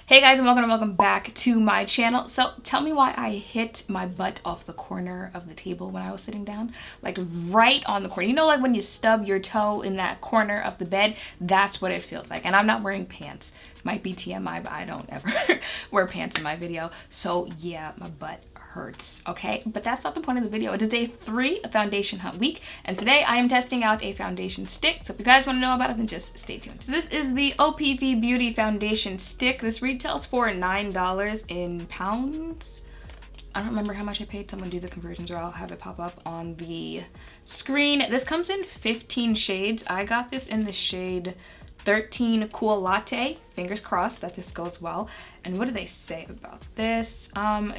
Hey guys, and welcome back to my channel. So tell me why I hit my butt off the corner of the table when I was sitting down, like right on the corner. You know, like when you stub your toe in that corner of the bed, that's what it feels like. And I'm not wearing pants. Might be TMI, but I don't ever wear pants in my video. So yeah, my butt hurts, okay? But that's not the point of the video. It is day 3 of foundation hunt week, and today I am testing out a foundation stick. So if you guys want to know about it, then just stay tuned. So this is the OPV Beauty Foundation Stick. This retails for $9 in pounds. I don't remember how much I paid. Someone do the conversions or I'll have it pop up on the screen. This comes in 15 shades. I got this in the shade 13 Cool Latte. Fingers crossed that this goes well. And what do they say about this?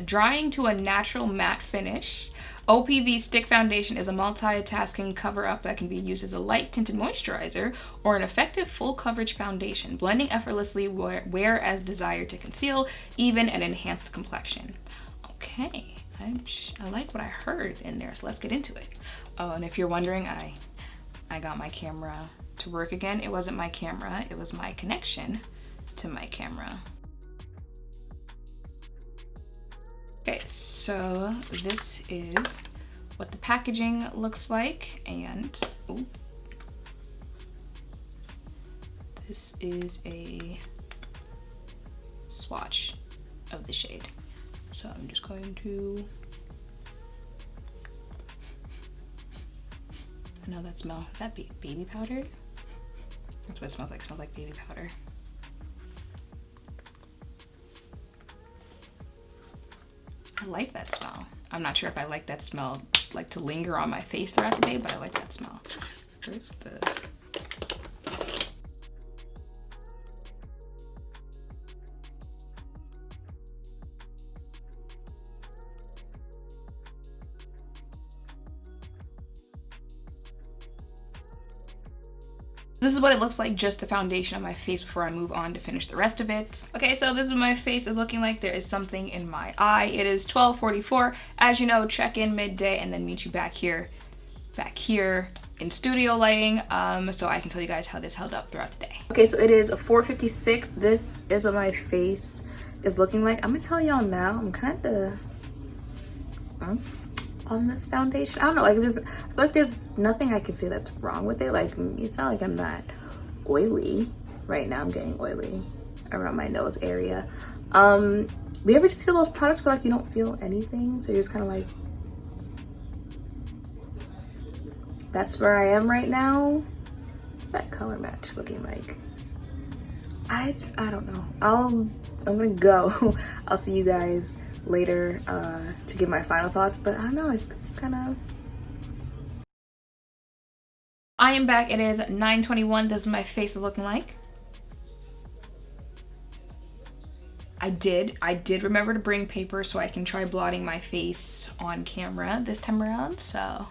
Drying to a natural matte finish. OPV Stick Foundation is a multitasking cover-up that can be used as a light tinted moisturizer or an effective full coverage foundation, blending effortlessly where as desired to conceal, even and enhance the complexion. Okay, I like what I heard in there, so let's get into it. Oh, and if you're wondering, I got my camera to work again. It wasn't my camera, it was my connection to my camera. Okay, so this is what the packaging looks like, and ooh, this is a swatch of the shade. So I'm just going to, I know that smell, is that baby powder? That's what it smells like baby powder. I like that smell. I'm not sure if I like that smell like to linger on my face throughout the day, but I like that smell. Where's the... This is what it looks like, just the foundation on my face before I move on to finish the rest of it. Okay, so this is what my face is looking like. There is something in my eye. It is 12:44. As you know, check in midday and then meet you back here in studio lighting, so I can tell you guys how this held up throughout the day. Okay, so it is a 4:56. This is what my face is looking like. I'm gonna tell y'all now, I'm kind of on this foundation. I don't know, like this, I feel like there's nothing I can say that's wrong with it. Like, it's not like I'm not oily right now. I'm getting oily around my nose area. Do you ever just feel those products where like you don't feel anything, so you're just kind of like, that's where I am right now? What's that color match looking like? I don't know. I'm gonna go. I'll see you guys later to give my final thoughts, but I don't know, it's kind of... I am back. It is 9:21. This is what my face is looking like. I did remember to bring paper so I can try blotting my face on camera this time around, so...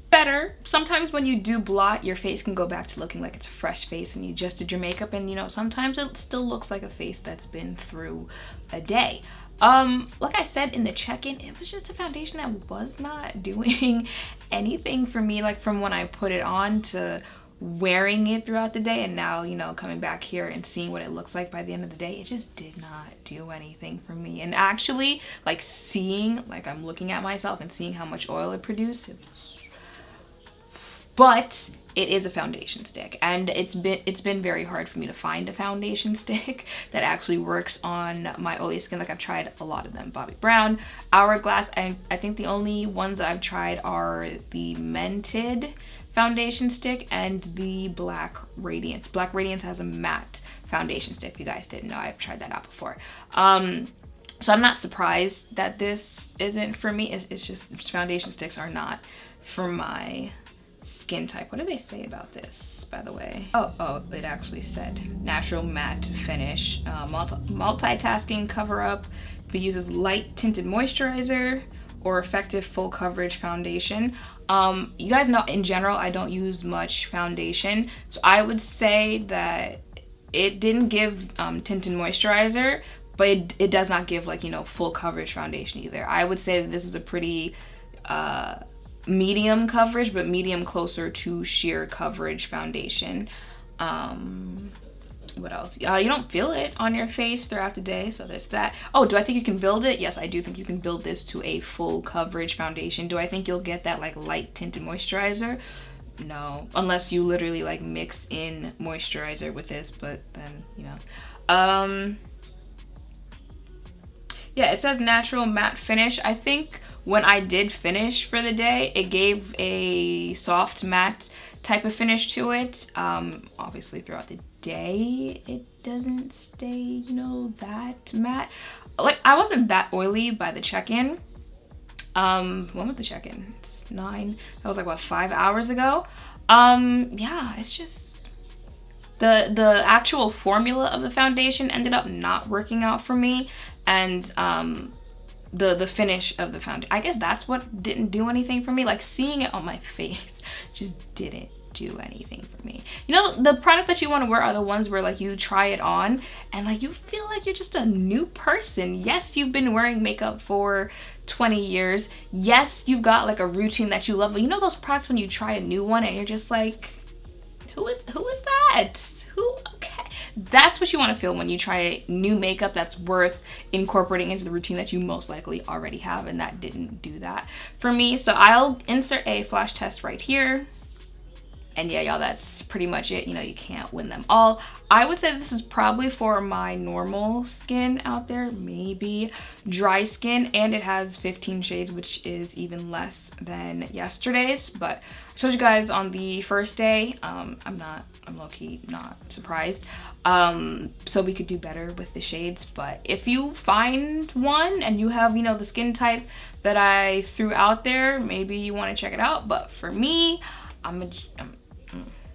Better. Sometimes when you do blot, your face can go back to looking like it's a fresh face and you just did your makeup, and you know, sometimes it still looks like a face that's been through a day. Like I said in the check-in, it was just a foundation that was not doing anything for me, like from when I put it on to wearing it throughout the day, and now, you know, coming back here and seeing what it looks like by the end of the day, it just did not do anything for me. And actually, like seeing, like I'm looking at myself and seeing how much oil it produced, it was... But it is a foundation stick, and it's been very hard for me to find a foundation stick that actually works on my oily skin. Like, I've tried a lot of them, Bobbi Brown, Hourglass, and I think the only ones that I've tried are the Mented foundation stick and the Black Radiance. Black Radiance has a matte foundation stick. If you guys didn't know, I've tried that out before. So I'm not surprised that this isn't for me. It's just foundation sticks are not for my skin type. What do they say about this, by the way? Oh, it actually said natural matte finish, multitasking cover up, it uses light tinted moisturizer or effective full coverage foundation. You guys know in general I don't use much foundation, so I would say that it didn't give tinted moisturizer, but it does not give like, you know, full coverage foundation either. I would say that this is a pretty medium coverage, but medium closer to sheer coverage foundation. What else? You don't feel it on your face throughout the day, so there's that. Oh, do I think you can build it? Yes, I do think you can build this to a full coverage foundation. Do I think you'll get that like light tinted moisturizer? No, unless you literally like mix in moisturizer with this, but then, you know. Yeah, it says natural matte finish. I think when I did finish for the day, it gave a soft matte type of finish to it. Obviously throughout the day, it doesn't stay, you know, that matte. Like, I wasn't that oily by the check-in. When was the check-in? It's 9. That was like, what, 5 hours ago? Yeah, it's just the actual formula of the foundation ended up not working out for me, and the finish of the foundation, I guess that's what didn't do anything for me. Like, seeing it on my face just didn't do anything for me. You know, the product that you want to wear are the ones where like you try it on and like you feel like you're just a new person. Yes, you've been wearing makeup for 20 years. Yes, you've got like a routine that you love, but you know those products when you try a new one and you're just like, who is that? Okay. That's what you want to feel when you try new makeup that's worth incorporating into the routine that you most likely already have, and that didn't do that for me. So I'll insert a flash test right here. And yeah, y'all, that's pretty much it. You know, you can't win them all. I would say this is probably for my normal skin out there, maybe dry skin, and it has 15 shades, which is even less than yesterday's. But I told you guys on the first day, I'm low-key not surprised. So we could do better with the shades. But if you find one and you have, you know, the skin type that I threw out there, maybe you want to check it out. But for me,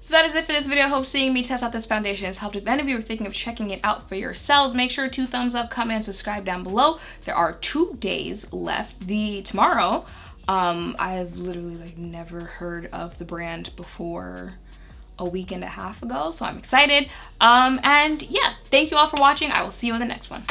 so that is it for this video. I hope seeing me test out this foundation has helped. If any of you are thinking of checking it out for yourselves, make sure to thumbs up, comment, and subscribe down below. There are 2 days left. Tomorrow, I've literally like never heard of the brand before a week and a half ago, so I'm excited. And yeah, thank you all for watching. I will see you in the next one.